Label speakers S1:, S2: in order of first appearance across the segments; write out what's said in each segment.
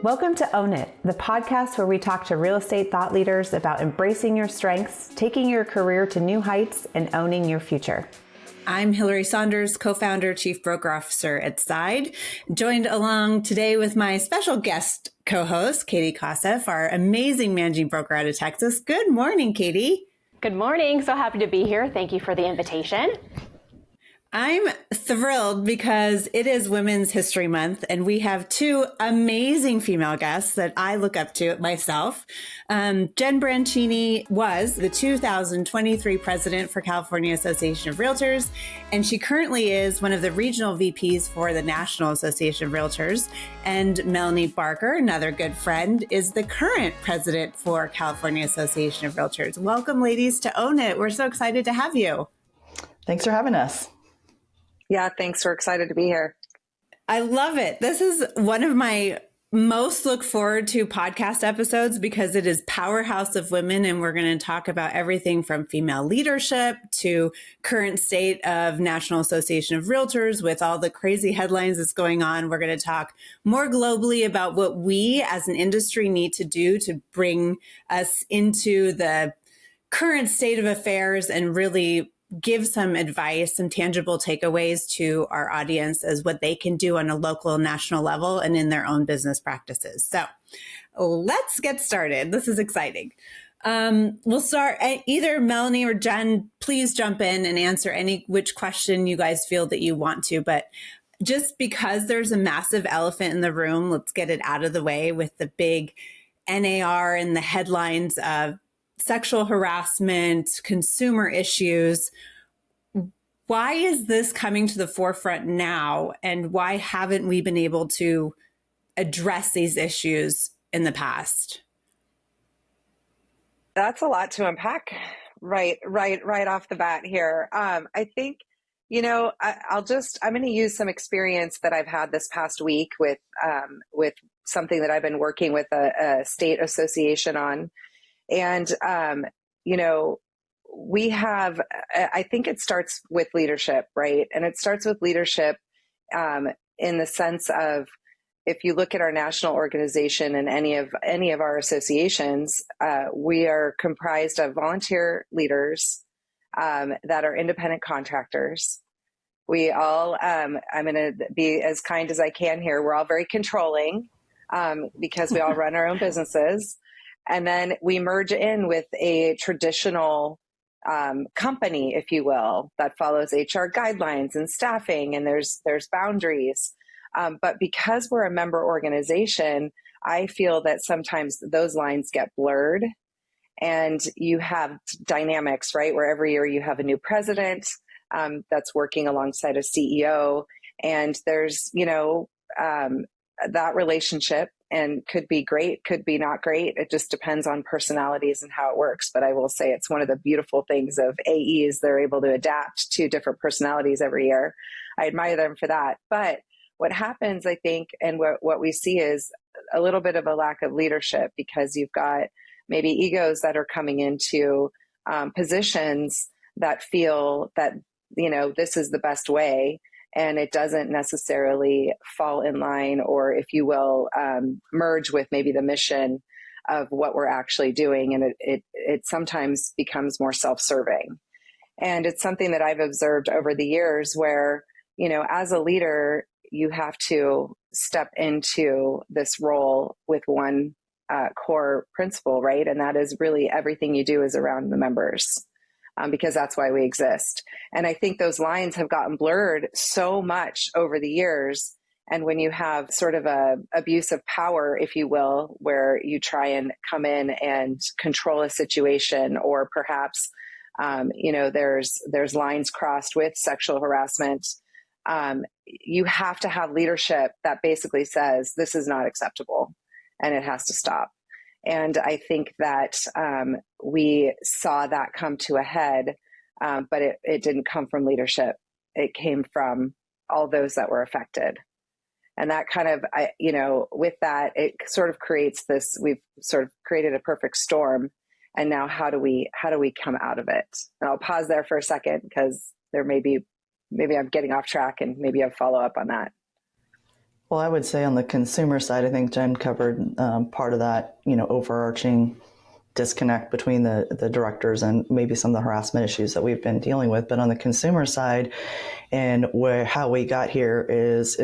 S1: Welcome to Own It, the podcast where we talk to real estate thought leaders about embracing your strengths, taking your career to new heights, and owning your future. I'm Hillary Saunders, co-founder, chief broker officer at Side, joined along today with my special guest co-host, Katie Kosseff, our amazing managing broker out of Texas. Good morning, Katie.
S2: Good morning. So happy to be here. Thank you for the invitation.
S1: I'm thrilled because it is Women's History Month, and we have two amazing female guests that I look up to myself. Jen Branchini was the 2023 president for California Association of REALTORS, and she currently is one of the regional VPs for the National Association of REALTORS. And Melanie Barker, another good friend, is the current president for California Association of REALTORS. Welcome, ladies, to Own It. We're so excited to have you.
S3: Thanks for having us.
S4: Yeah, thanks. We're excited to be here.
S1: I love it. This is one of my most look forward to podcast episodes because it is powerhouse of women. And we're going to talk about everything from female leadership to current state of National Association of REALTORS with all the crazy headlines that's going on. We're going to talk more globally about what we as an industry need to do to bring us into the current state of affairs and really give some advice, some tangible takeaways to our audience as what they can do on a local and national level and in their own business practices. So let's get started. This is exciting. We'll start either Melanie or Jen, please jump in and answer which question you guys feel that you want to, but just because there's a massive elephant in the room, let's get it out of the way with the big NAR and the headlines of sexual harassment, consumer issues. Why is this coming to the forefront now? And why haven't we been able to address these issues in the past?
S4: That's a lot to unpack right off the bat here. I think, I'm going to use some experience that I've had this past week with something that I've been working with a state association on. And, we have, I think it starts with leadership, right? And it starts with leadership in the sense of, if you look at our national organization and any of our associations, we are comprised of volunteer leaders that are independent contractors. We all, I'm going to be as kind as I can here. We're all very controlling because we all run our own businesses. And then we merge in with a traditional company, if you will, that follows HR guidelines and staffing, and there's boundaries. But because we're a member organization, I feel that sometimes those lines get blurred, and you have dynamics, right? Where every year you have a new president that's working alongside a CEO, and there's, that relationship. And could be great, could be not great. It just depends on personalities and how it works. But I will say it's one of the beautiful things of AEs. They're able to adapt to different personalities every year. I admire them for that. But what happens, I think, and what we see is a little bit of a lack of leadership, because you've got maybe egos that are coming into positions that feel that, this is the best way. And it doesn't necessarily fall in line, or if you will, merge with maybe the mission of what we're actually doing. And it sometimes becomes more self-serving. And it's something that I've observed over the years where, as a leader, you have to step into this role with one core principle, right? And that is really everything you do is around the members. Because that's why we exist. And I think those lines have gotten blurred so much over the years. And when you have sort of a abuse of power, if you will, where you try and come in and control a situation, or perhaps, there's lines crossed with sexual harassment, you have to have leadership that basically says this is not acceptable and it has to stop. And I think that we saw that come to a head, but it didn't come from leadership. It came from all those that were affected. And that kind of, with that, it sort of creates this, we've sort of created a perfect storm. And now how do we come out of it? And I'll pause there for a second, because there maybe I'm getting off track, and maybe I'll follow up on that.
S3: Well, I would say on the consumer side, I think Jen covered part of that, overarching disconnect between the directors and maybe some of the harassment issues that we've been dealing with. But on the consumer side, and how we got here is,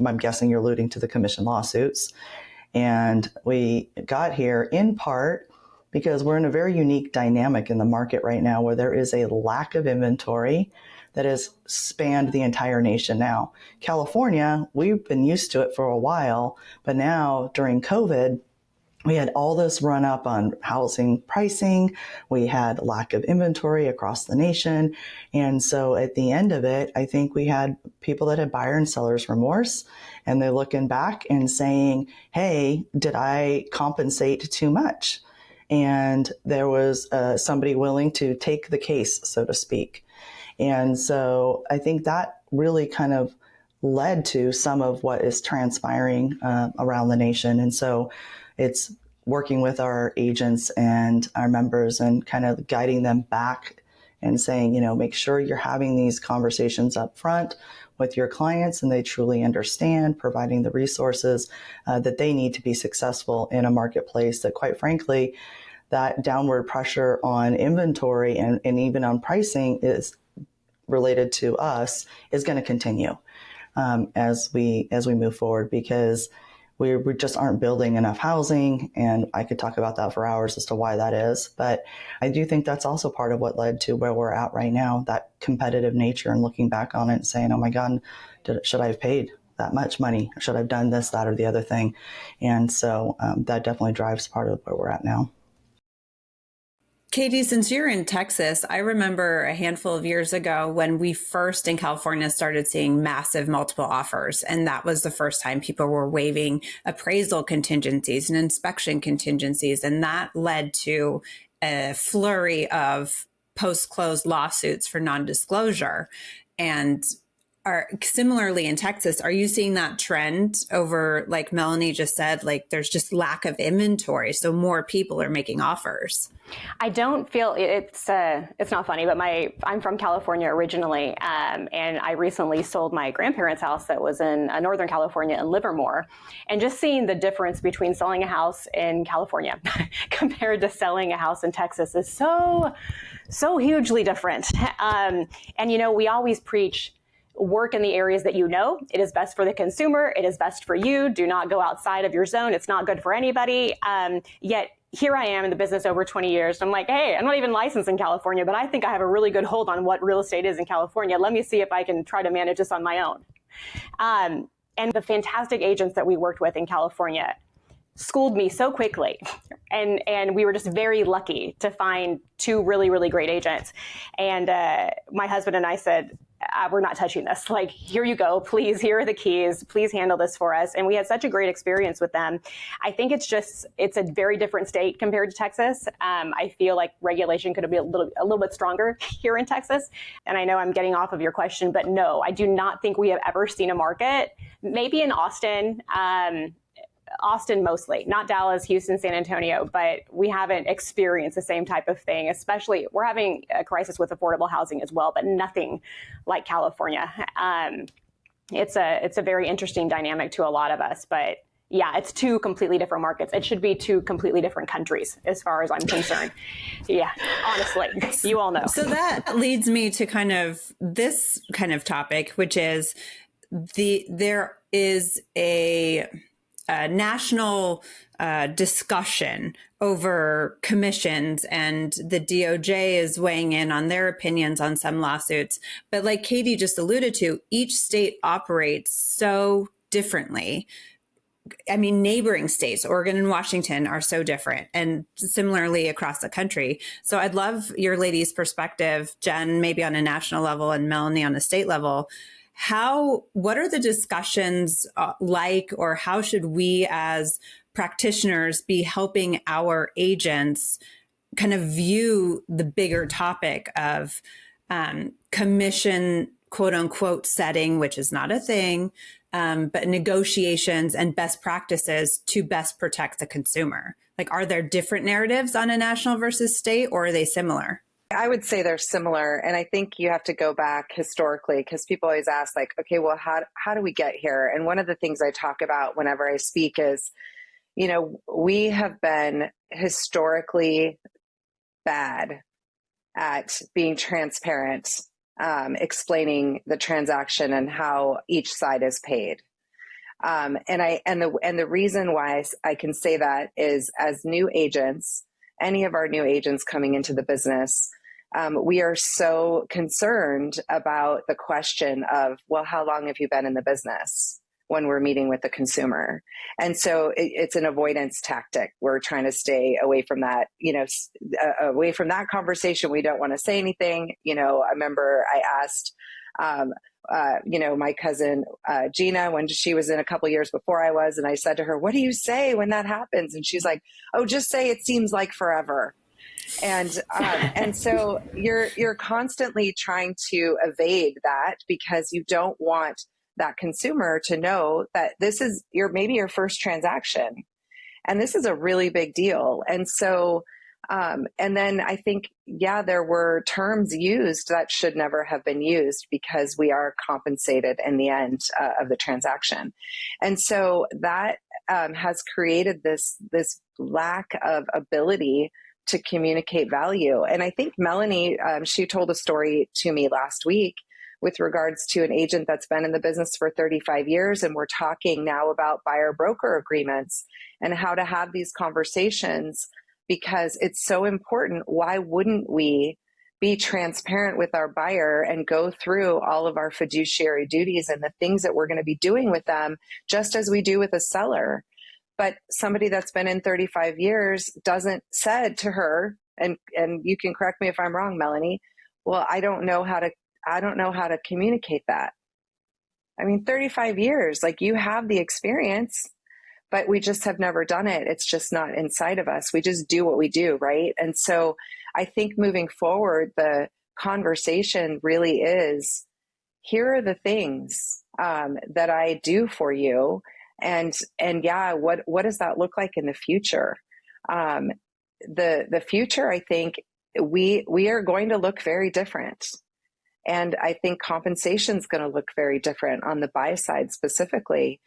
S3: I'm guessing you're alluding to the commission lawsuits. And we got here in part because we're in a very unique dynamic in the market right now where there is a lack of inventory that has spanned the entire nation now. California, we've been used to it for a while, but now during COVID, we had all this run up on housing pricing. We had lack of inventory across the nation. And so at the end of it, I think we had people that had buyer and seller's remorse, and they're looking back and saying, hey, did I compensate too much? And there was somebody willing to take the case, so to speak. And so I think that really kind of led to some of what is transpiring around the nation. And so it's working with our agents and our members and kind of guiding them back and saying, make sure you're having these conversations up front with your clients and they truly understand, providing the resources that they need to be successful in a marketplace that, quite frankly, that downward pressure on inventory and even on pricing is related to us is going to continue as we move forward, because we just aren't building enough housing. And I could talk about that for hours as to why that is. But I do think that's also part of what led to where we're at right now, that competitive nature, and looking back on it and saying, oh my God, should I have paid that much money? Or should I have done this, that, or the other thing? And so that definitely drives part of where we're at now.
S1: Katie, since you're in Texas, I remember a handful of years ago when we first in California started seeing massive multiple offers. And that was the first time people were waiving appraisal contingencies and inspection contingencies. And that led to a flurry of post-close lawsuits for non-disclosure. And similarly in Texas, are you seeing that trend over, like Melanie just said, like there's just lack of inventory, so more people are making offers?
S2: I don't feel it's not funny, but I'm from California originally, and I recently sold my grandparents' house that was in Northern California in Livermore, and just seeing the difference between selling a house in California compared to selling a house in Texas is so hugely different. And we always preach, work in the areas that it is best for the consumer, it is best for you, do not go outside of your zone, it's not good for anybody. Yet here I am in the business over 20 years. I'm like, hey, I'm not even licensed in California, but I think I have a really good hold on what real estate is in California. Let me see if I can try to manage this on my own. And the fantastic agents that we worked with in California schooled me so quickly. And we were just very lucky to find two really, really great agents. And my husband and I said, we're not touching this. Like, here you go. Please, here are the keys. Please handle this for us. And we had such a great experience with them. I think it's a very different state compared to Texas. I feel like regulation could be a little bit stronger here in Texas. And I know I'm getting off of your question, but no, I do not think we have ever seen a market, maybe in Austin, Austin mostly, not Dallas, Houston, San Antonio, but we haven't experienced the same type of thing. Especially, we're having a crisis with affordable housing as well, but nothing like California. It's a very interesting dynamic to a lot of us, but yeah, it's two completely different markets. It should be two completely different countries as far as I'm concerned. Yeah, honestly, you all know.
S1: So that leads me to kind of this kind of topic, which is there is a national discussion over commissions, and the DOJ is weighing in on their opinions on some lawsuits. But like Katie just alluded to, each state operates so differently. I mean, neighboring states, Oregon and Washington, are so different, and similarly across the country. So I'd love your ladies' perspective, Jen, maybe on a national level and Melanie on a state level. What are the discussions like, or how should we as practitioners be helping our agents kind of view the bigger topic of commission, quote unquote, setting, which is not a thing, but negotiations and best practices to best protect the consumer? Like, are there different narratives on a national versus state, or are they similar?
S4: I would say they're similar. And I think you have to go back historically, because people always ask, like, okay, well, how do we get here? And one of the things I talk about whenever I speak is, we have been historically bad at being transparent, explaining the transaction and how each side is paid. And the reason why I can say that is, as new agents, any of our new agents coming into the business, we are so concerned about the question of, well, how long have you been in the business, when we're meeting with the consumer? And so it's an avoidance tactic. We're trying to stay away from that, away from that conversation. We don't want to say anything. I remember I asked, my cousin, Gina, when she was in a couple years before I was, and I said to her, what do you say when that happens? And she's like, oh, just say it seems like forever. And so you're constantly trying to evade that, because you don't want that consumer to know that this is maybe your first transaction, and this is a really big deal. And so, and then I think, there were terms used that should never have been used, because we are compensated in the end of the transaction. And so that has created this lack of ability to communicate value. And I think Melanie, she told a story to me last week with regards to an agent that's been in the business for 35 years. And we're talking now about buyer broker agreements and how to have these conversations, because it's so important. Why wouldn't we be transparent with our buyer and go through all of our fiduciary duties and the things that we're going to be doing with them, just as we do with a seller? But somebody that's been in 35 years doesn't said to her, and you can correct me if I'm wrong, Melanie, well, I don't know how to communicate that. I mean, 35 years, like, you have the experience, but we just have never done it. It's just not inside of us. We just do what we do, right? And so I think moving forward, the conversation really is, here are the things that I do for you. And what does that look like in the future? The future, I think we are going to look very different. And I think compensation is going to look very different on the buy side specifically.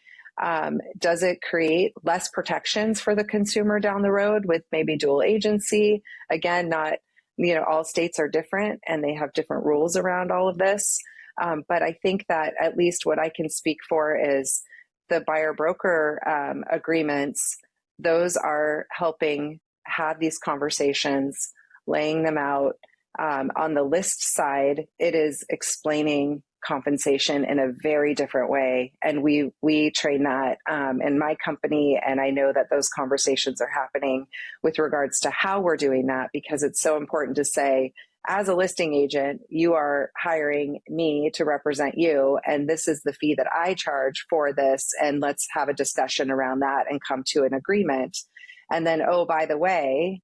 S4: Does it create less protections for the consumer down the road with maybe dual agency? Again, not, all states are different and they have different rules around all of this. But I think that at least what I can speak for is the buyer broker agreements. Those are helping have these conversations, laying them out. On the list side, it is explaining compensation in a very different way. And we train that in my company. And I know that those conversations are happening with regards to how we're doing that, because it's so important to say, as a listing agent, you are hiring me to represent you, and this is the fee that I charge for this, and let's have a discussion around that and come to an agreement. And then, oh, by the way,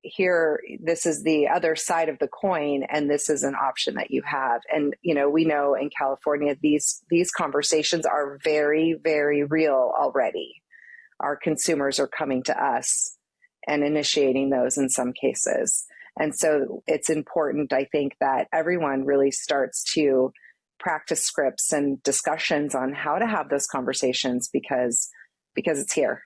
S4: here, this is the other side of the coin, and this is an option that you have. And, we know in California, these conversations are very, very real already. Our consumers are coming to us and initiating those in some cases. And so it's important, I think, that everyone really starts to practice scripts and discussions on how to have those conversations, because it's here.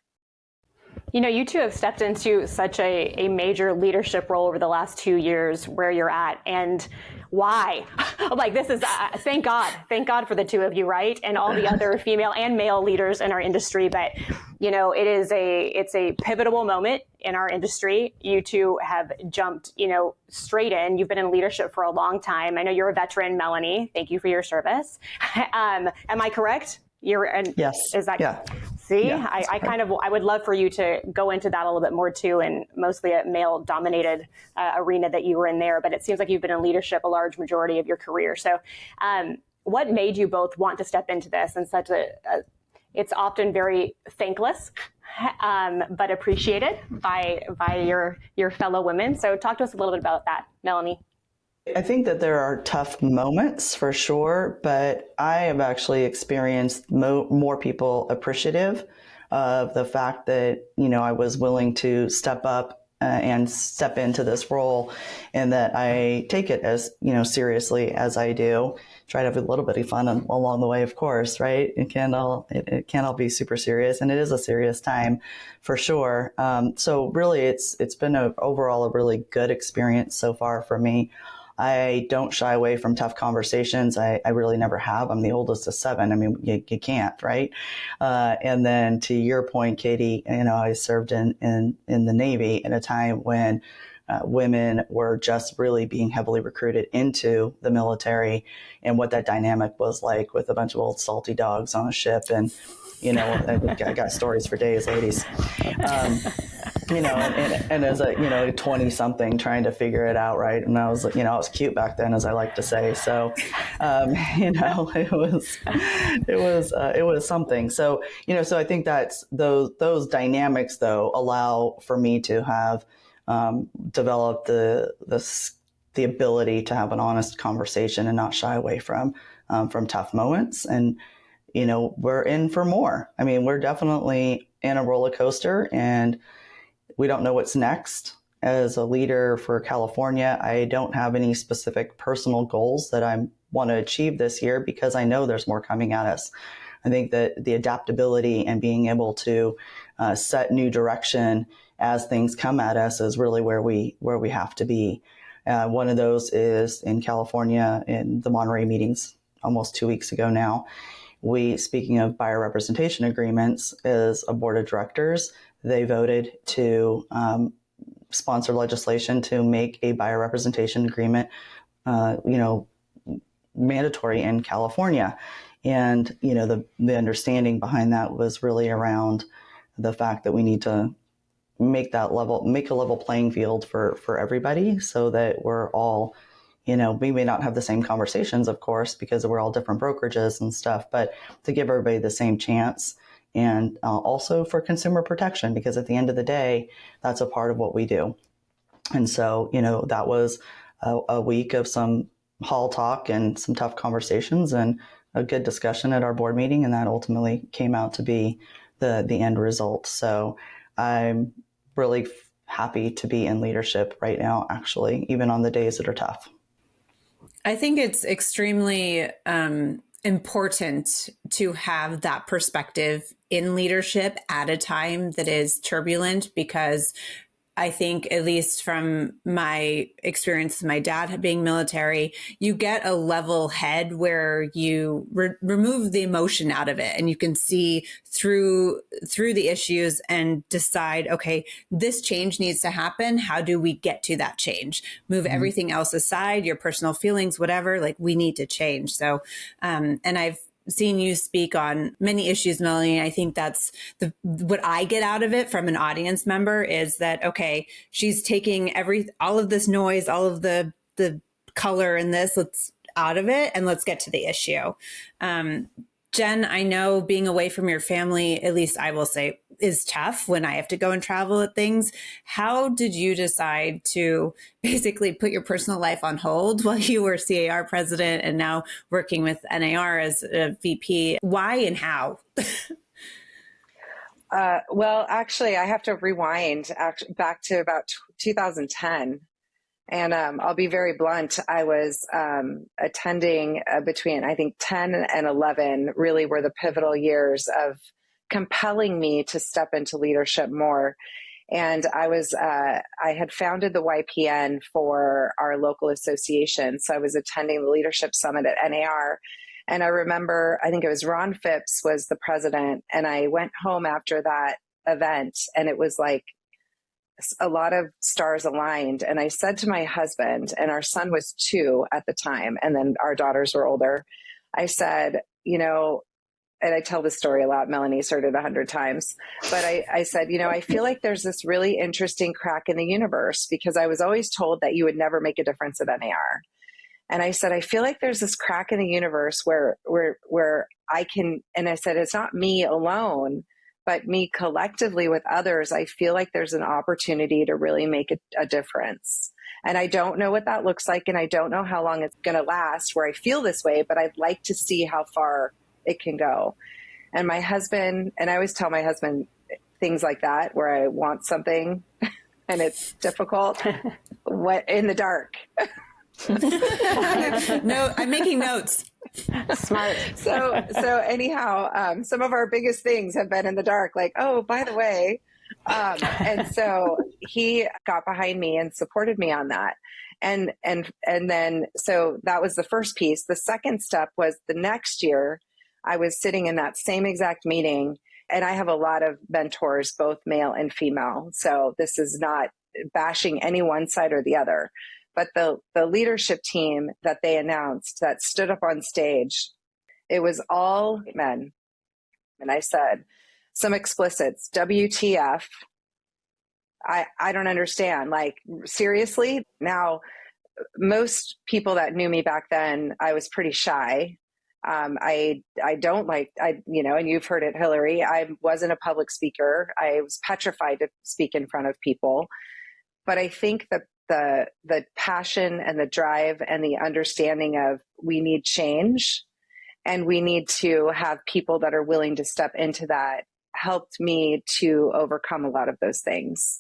S2: You two have stepped into such a major leadership role over the last 2 years where you're at, and why? Like, this is, thank God for the two of you, right? And all the other female and male leaders in our industry. But, it's a pivotal moment in our industry. You two have jumped, straight in. You've been in leadership for a long time. I know you're a veteran, Melanie. Thank you for your service. Am I correct?
S3: Yes.
S2: Is that,
S3: yeah.
S2: See,
S3: yeah,
S2: I would love for you to go into that a little bit more too, and mostly a male dominated arena that you were in there, but it seems like you've been in leadership a large majority of your career. So what made you both want to step into this in such it's often very thankless, but appreciated by your fellow women. So talk to us a little bit about that, Melanie.
S3: I think that there are tough moments for sure, but I have actually experienced more people appreciative of the fact that, I was willing to step up and step into this role, and that I take it as, seriously as I do. Try to have a little bit of fun along the way, of course, right? It can't all be super serious, and it is a serious time for sure. So really, it's been overall a really good experience so far for me. I don't shy away from tough conversations. I really never have. I'm the oldest of 7. I mean, you can't, right? And then to your point, Katie, I served in the Navy at a time when women were just really being heavily recruited into the military, and what that dynamic was like with a bunch of old salty dogs on a ship. And, I got stories for days, ladies. And as a 20 something trying to figure it out. Right. And I was, I was cute back then, as I like to say. So, it was something. So, so I think that's those dynamics though allow for me to have developed the ability to have an honest conversation and not shy away from tough moments. And, we're in for more. I mean, we're definitely in a roller coaster, and we don't know what's next. As a leader for California, I don't have any specific personal goals that I want to achieve this year, because I know there's more coming at us. I think that the adaptability and being able to set new direction as things come at us is really where we have to be. One of those is in California, in the Monterey meetings almost 2 weeks ago now. Speaking of buyer representation agreements, as a board of directors, they voted to sponsor legislation to make a buyer representation agreement, mandatory in California. And, the understanding behind that was really around the fact that we need to make a level playing field for everybody, so that we're all, we may not have the same conversations, of course, because we're all different brokerages and stuff, but to give everybody the same chance. And also for consumer protection, because at the end of the day, that's a part of what we do. And so, that was a week of some hall talk and some tough conversations and a good discussion at our board meeting. And that ultimately came out to be the end result. So I'm really happy to be in leadership right now, actually, even on the days that are tough.
S1: I think it's extremely important to have that perspective in leadership at a time that is turbulent, because I think, at least from my experience with my dad being military, you get a level head where you remove the emotion out of it, and you can see through the issues and decide, okay, this change needs to happen. How do we get to that change? Move everything else aside, your personal feelings, whatever, like we need to change. So, and I've seen you speak on many issues, Melanie. I think that's what I get out of it from an audience member is that, okay, she's taking all of this noise, all of the color in this, let's out of it and let's get to the issue. Jen, I know being away from your family, at least I will say, is tough when I have to go and travel at things. How did you decide to basically put your personal life on hold while you were CAR president and now working with NAR as a VP? Why and how?
S4: Well, actually, I have to rewind back to about 2010. And I'll be very blunt. I was attending between, I think, 10 and 11 really were the pivotal years of compelling me to step into leadership more. And I had founded the YPN for our local association. So I was attending the leadership summit at NAR. And I remember, I think it was Ron Phipps was the president. And I went home after that event, and it was like, a lot of stars aligned. And I said to my husband, and our son was 2 at the time, and then our daughters were older. I said, and I tell this story a lot, Melanie's heard it 100 times, but I said, I feel like there's this really interesting crack in the universe, because I was always told that you would never make a difference at NAR. And I said, I feel like there's this crack in the universe where I can, and I said, it's not me alone, but me collectively with others. I feel like there's an opportunity to really make a difference. And I don't know what that looks like. And I don't know how long it's going to last where I feel this way, but I'd like to see how far it can go. And my husband, and I always tell my husband things like that, where I want something and it's difficult. What in the dark?
S1: No, I'm making notes.
S2: Smart.
S4: So anyhow, some of our biggest things have been in the dark, like, oh, by the way. And so he got behind me and supported me on that. And then, so that was the first piece. The second step was the next year I was sitting in that same exact meeting, and I have a lot of mentors, both male and female. So this is not bashing any one side or the other. But the leadership team that they announced that stood up on stage, it was all men. And I said, some explicits, WTF. I don't understand. Like, seriously? Now, most people that knew me back then, I was pretty shy. I don't like, and you've heard it, Hillary, I wasn't a public speaker. I was petrified to speak in front of people. But I think that the passion and the drive and the understanding of we need change and we need to have people that are willing to step into that helped me to overcome a lot of those things.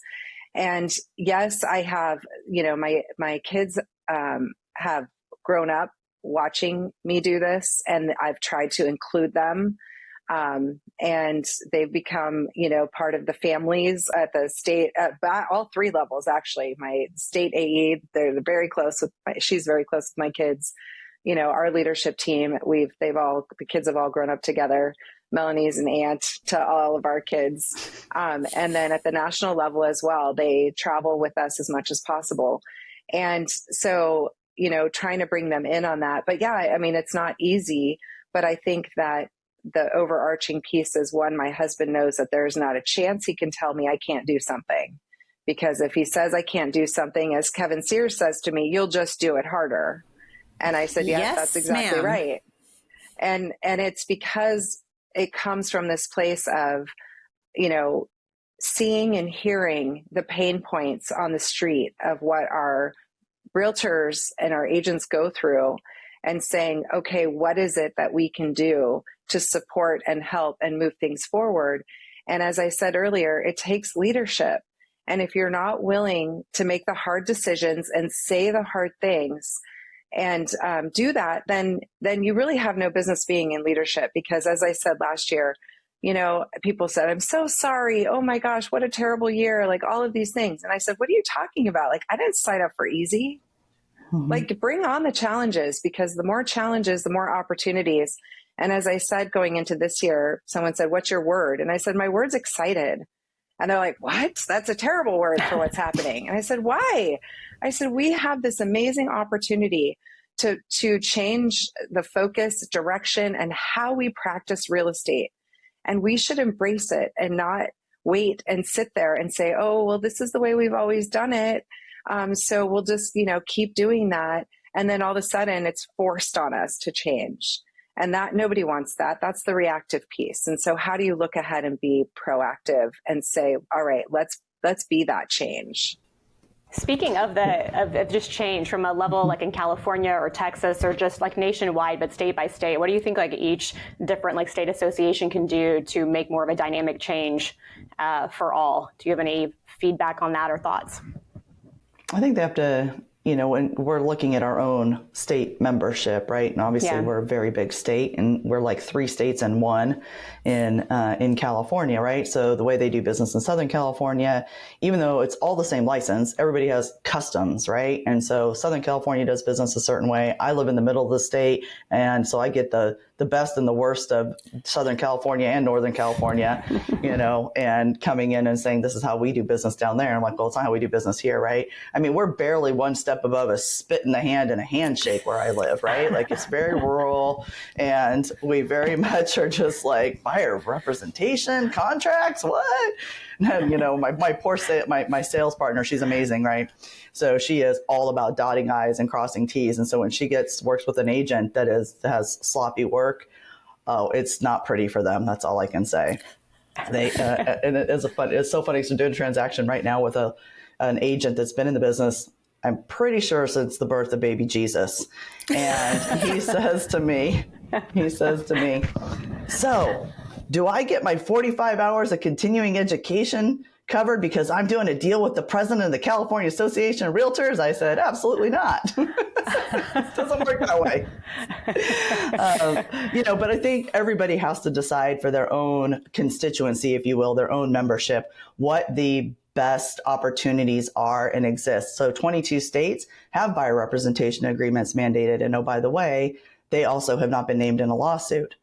S4: And yes, I have, my kids have grown up watching me do this, and I've tried to include them. And they've become, part of the families at the state, at all three levels, actually. My state AE, they're very close she's very close with my kids. Our leadership team, the kids have all grown up together. Melanie's an aunt to all of our kids. And then at the national level as well, they travel with us as much as possible. And so, trying to bring them in on that. But yeah, I mean, it's not easy, but I think that the overarching piece is, one, my husband knows that there's not a chance he can tell me I can't do something. Because if he says I can't do something, as Kevin Sears says to me, you'll just do it harder. And I said, yes, that's exactly
S1: ma'am.
S4: right. And it's because it comes from this place of, seeing and hearing the pain points on the street of what our realtors and our agents go through, and saying, okay, what is it that we can do to support and help and move things forward? And as I said earlier, it takes leadership. And if you're not willing to make the hard decisions and say the hard things and do that, then you really have no business being in leadership. Because as I said last year, people said, I'm so sorry. Oh my gosh, what a terrible year. Like, all of these things. And I said, what are you talking about? Like, I didn't sign up for easy. Like, bring on the challenges, because the more challenges, the more opportunities. And as I said, going into this year, someone said, what's your word? And I said, my word's excited. And they're like, what? That's a terrible word for what's happening. And I said, why? I said, we have this amazing opportunity to change the focus, direction, and how we practice real estate. And we should embrace it and not wait and sit there and say, oh, well, this is the way we've always done it. So we'll just, keep doing that. And then all of a sudden it's forced on us to change. And that nobody wants that. That's the reactive piece. And so how do you look ahead and be proactive and say, all right, let's be that change.
S2: Speaking of just change from a level like in California or Texas or just like nationwide, but state by state, what do you think like each different like state association can do to make more of a dynamic change for all? Do you have any feedback on that or thoughts?
S3: I think they have to, when we're looking at our own state membership, right? And obviously we're a very big state, and we're like 3 states and 1 in California, right? So the way they do business in Southern California, even though it's all the same license, everybody has customs, right? And so Southern California does business a certain way. I live in the middle of the state, and so I get the best and the worst of Southern California and Northern California, and coming in and saying, this is how we do business down there. And I'm like, well, it's not how we do business here, right? I mean, we're barely one step above a spit in the hand and a handshake where I live, right? Like, it's very rural, and we very much are just like, buyer representation, contracts, what? And, my poor my sales partner, she's amazing, right? So she is all about dotting I's and crossing T's. And so when she works with an agent that has sloppy work, it's not pretty for them. That's all I can say. They and it's so funny. So I'm doing a transaction right now with an agent that's been in the business, I'm pretty sure, since the birth of baby Jesus. And he says to me, so do I get my 45 hours of continuing education covered because I'm doing a deal with the president of the California Association of REALTORS? I said, absolutely not. It doesn't work that way. But I think everybody has to decide for their own constituency, if you will, their own membership, what the best opportunities are and exist. So 22 states have buyer representation agreements mandated. And oh, by the way, they also have not been named in a lawsuit.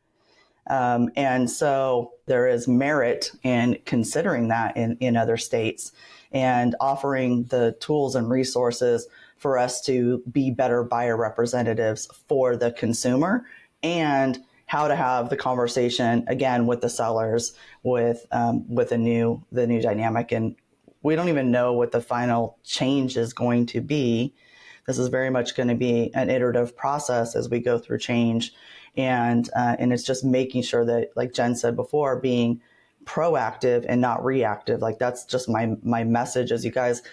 S3: And so there is merit in considering that in other states and offering the tools and resources for us to be better buyer representatives for the consumer, and how to have the conversation again with the sellers with the new dynamic. And we don't even know what the final change is going to be. This is very much going to be an iterative process as we go through change. And it's just making sure that, like Jen said before, being proactive and not reactive. Like, that's just my message is, you guys,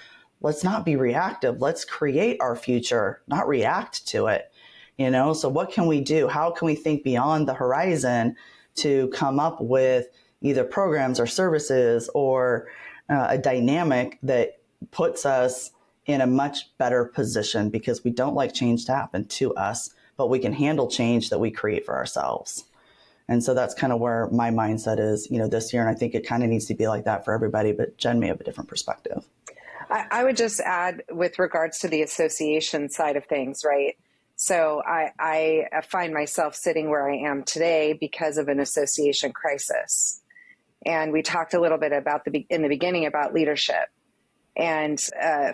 S3: let's not be reactive. Let's create our future, not react to it. So what can we do? How can we think beyond the horizon to come up with either programs or services or a dynamic that puts us in a much better position, because we don't like change to happen to us, but we can handle change that we create for ourselves. And so that's kind of where my mindset is, this year. And I think it kind of needs to be like that for everybody, but Jen may have a different perspective.
S4: I would just add with regards to the association side of things, right? So I find myself sitting where I am today because of an association crisis. And we talked a little bit about in the beginning about leadership and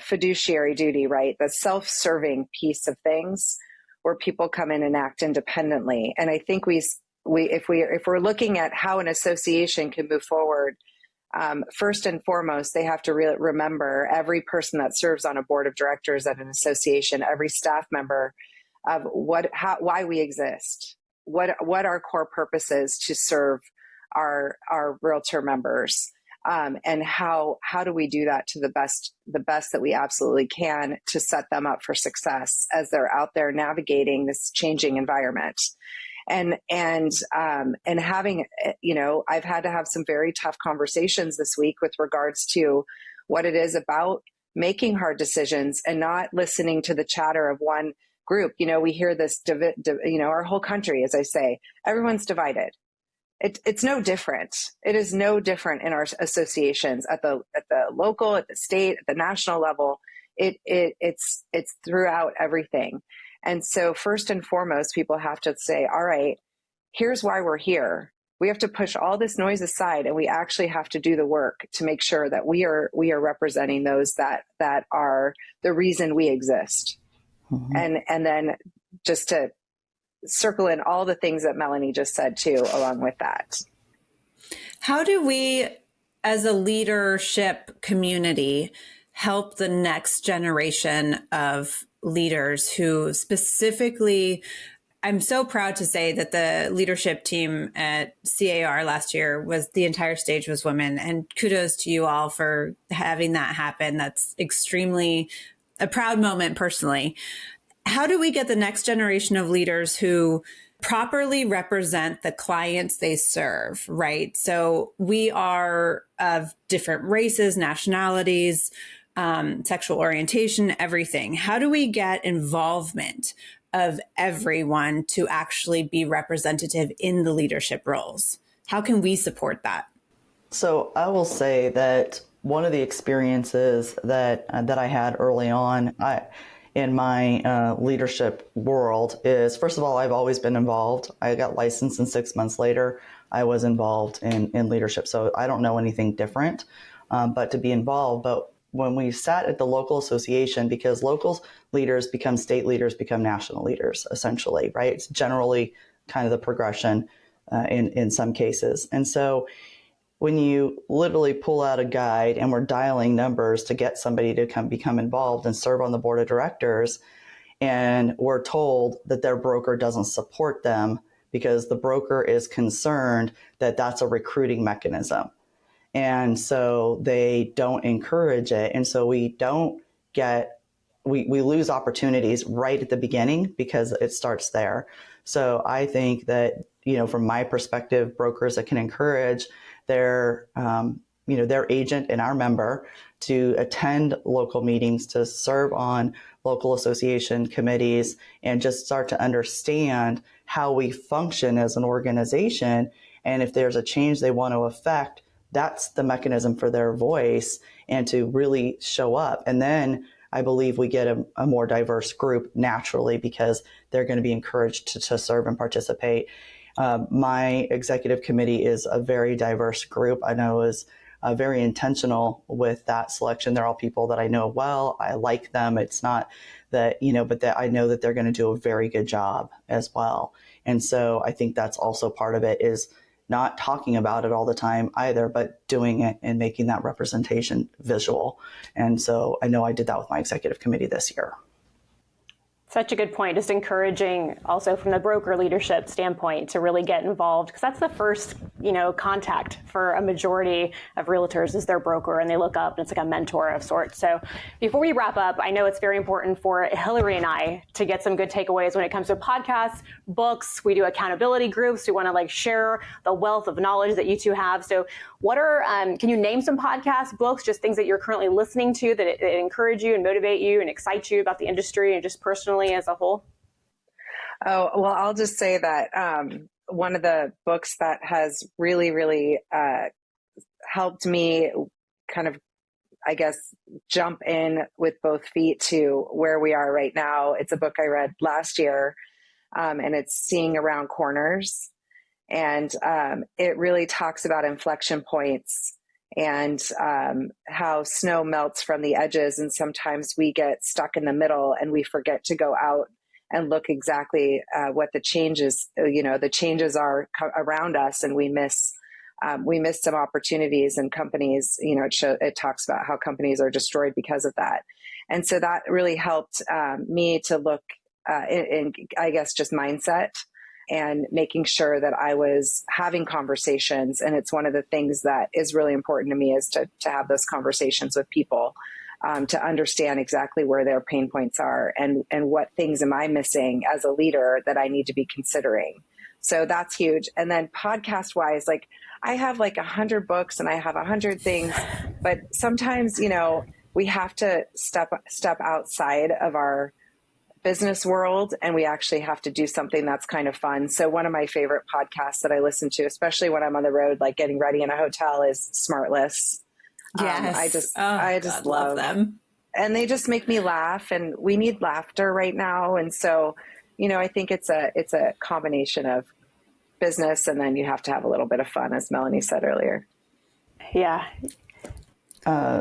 S4: fiduciary duty, right? The self-serving piece of things where people come in and act independently. And I think if we're looking at how an association can move forward, first and foremost, they have to remember every person that serves on a board of directors at an association, every staff member, of why we exist, what our core purpose is to serve our realtor members, and how do we do that to the best that we absolutely can to set them up for success as they're out there navigating this changing environment. And having, I've had to have some very tough conversations this week with regards to what it is about making hard decisions and not listening to the chatter of one group. We hear this, our whole country, as I say, everyone's divided. It's no different. It is no different in our associations at the local, at the state, at the national level. It's throughout everything. And so first and foremost, people have to say, all right, here's why we're here. We have to push all this noise aside, and we actually have to do the work to make sure that we are representing those that are the reason we exist. Mm-hmm. And then just to circle in all the things that Melanie just said too, along with that.
S1: How do we, as a leadership community, help the next generation of leaders who specifically, I'm so proud to say that the leadership team at CAR last year the entire stage was women, and kudos to you all for having that happen. That's extremely a proud moment personally. How do we get the next generation of leaders who properly represent the clients they serve, right? So we are of different races, nationalities, sexual orientation, everything. How do we get involvement of everyone to actually be representative in the leadership roles? How can we support that?
S3: So I will say that one of the experiences that I had early on in my leadership world is, first of all, I've always been involved. I got licensed, and 6 months later, I was involved in leadership. So I don't know anything different, but to be involved. But when we sat at the local association, because local leaders become state leaders, become national leaders, essentially, right? It's generally kind of the progression in some cases. And so when you literally pull out a guide and we're dialing numbers to get somebody to become involved and serve on the board of directors, and we're told that their broker doesn't support them because the broker is concerned that that's a recruiting mechanism. And so they don't encourage it. And so we lose opportunities right at the beginning because it starts there. So I think that, from my perspective, brokers that can encourage their their agent and our member to attend local meetings, to serve on local association committees, and just start to understand how we function as an organization. And if there's a change they want to affect, that's the mechanism for their voice and to really show up. And then I believe we get a more diverse group naturally because they're going to be encouraged to serve and participate. My executive committee is a very diverse group. I know is very intentional with that selection. They're all people that I know well. I like them. It's not that, but that I know that they're going to do a very good job as well. And so I think that's also part of it, is not talking about it all the time either, but doing it and making that representation visual. And so I know I did that with my executive committee this year.
S2: Such a good point. Just encouraging also from the broker leadership standpoint to really get involved, because that's the first, contact for a majority of realtors is their broker, and they look up and it's like a mentor of sorts. So before we wrap up, I know it's very important for Hillary and I to get some good takeaways when it comes to podcasts, books. We do accountability groups. We want to share the wealth of knowledge that you two have. So what are, can you name some podcasts, books, just things that you're currently listening to that encourage you and motivate you and excite you about the industry and just personally as a whole?
S4: Oh, well, I'll just say that one of the books that has really, really helped me kind of, I guess, jump in with both feet to where we are right now. It's a book I read last year, and it's Seeing Around Corners. And it really talks about inflection points and how snow melts from the edges. And sometimes we get stuck in the middle and we forget to go out and look exactly what the changes, the changes are around us. And we miss some opportunities, and companies, it talks about how companies are destroyed because of that. And so that really helped me to look in, I guess, just mindset and making sure that I was having conversations. And it's one of the things that is really important to me, is to have those conversations with people, to understand exactly where their pain points are and what things am I missing as a leader that I need to be considering. So that's huge. And then podcast wise, I have 100 books and I have 100 things, but sometimes, we have to step outside of our business world, and we actually have to do something that's kind of fun. So one of my favorite podcasts that I listen to, especially when I'm on the road, getting ready in a hotel, is Smartless.
S1: Yes.
S4: I just love them. And they just make me laugh, and we need laughter right now. And so, I think it's a combination of business, and then you have to have a little bit of fun, as Melanie said earlier.
S2: Yeah.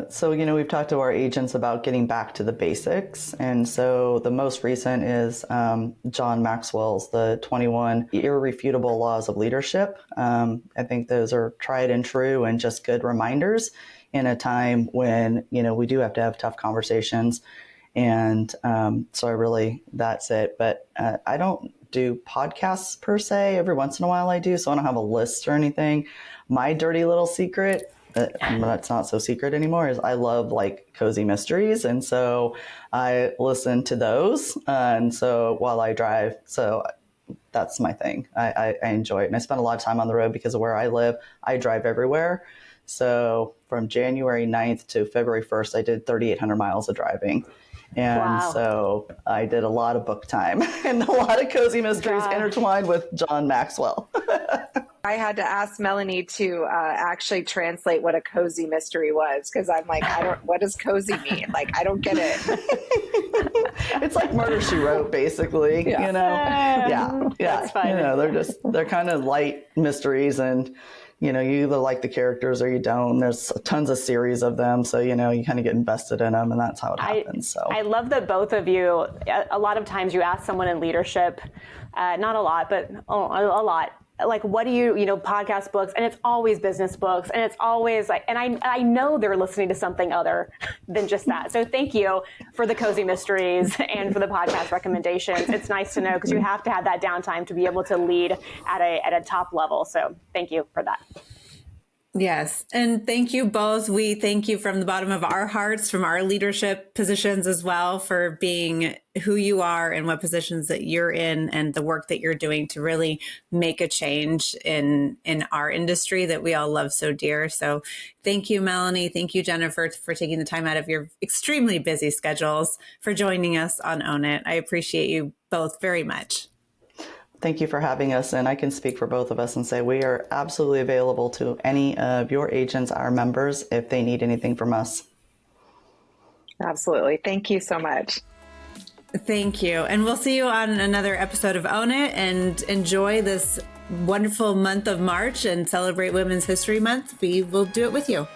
S3: So, we've talked to our agents about getting back to the basics. And so the most recent is John Maxwell's The 21 Irrefutable Laws of Leadership. I think those are tried and true and just good reminders in a time when, we do have to have tough conversations. And so that's it. But I don't do podcasts per se. Every once in a while I do, so I don't have a list or anything. My dirty little secret, that's not so secret anymore, is I love cozy mysteries. And so I listen to those. And so while I drive, so that's my thing. I enjoy it. And I spend a lot of time on the road because of where I live. I drive everywhere. So from January 9th to February 1st, I did 3,800 miles of driving. And so I did a lot of book time and a lot of cozy mysteries intertwined with John Maxwell.
S4: I had to ask Melanie to actually translate what a cozy mystery was, because I'm what does cozy mean? I don't get it.
S3: It's like Murder, She Wrote, basically, Yeah.
S2: That's fine.
S3: They're kind of light mysteries, and you either like the characters or you don't. There's tons of series of them, so you kind of get invested in them, and that's how it happens. So
S2: I love that both of you. A lot of times you ask someone in leadership, not a lot, but a lot. What do you podcast, books, and it's always business books, and it's always and I know they're listening to something other than just that. So thank you for the cozy mysteries and for the podcast recommendations. It's nice to know, because you have to have that downtime to be able to lead at a top level. So thank you for that.
S1: Yes. And thank you both. We thank you from the bottom of our hearts, from our leadership positions as well, for being who you are and what positions that you're in and the work that you're doing to really make a change in our industry that we all love so dear. So thank you, Melanie. Thank you, Jennifer, for taking the time out of your extremely busy schedules for joining us on Own It. I appreciate you both very much.
S3: Thank you for having us, and I can speak for both of us and say we are absolutely available to any of your agents, our members, if they need anything from us.
S4: Absolutely. Thank you so much.
S1: Thank you. And we'll see you on another episode of Own It, and enjoy this wonderful month of March and celebrate Women's History Month. We will do it with you.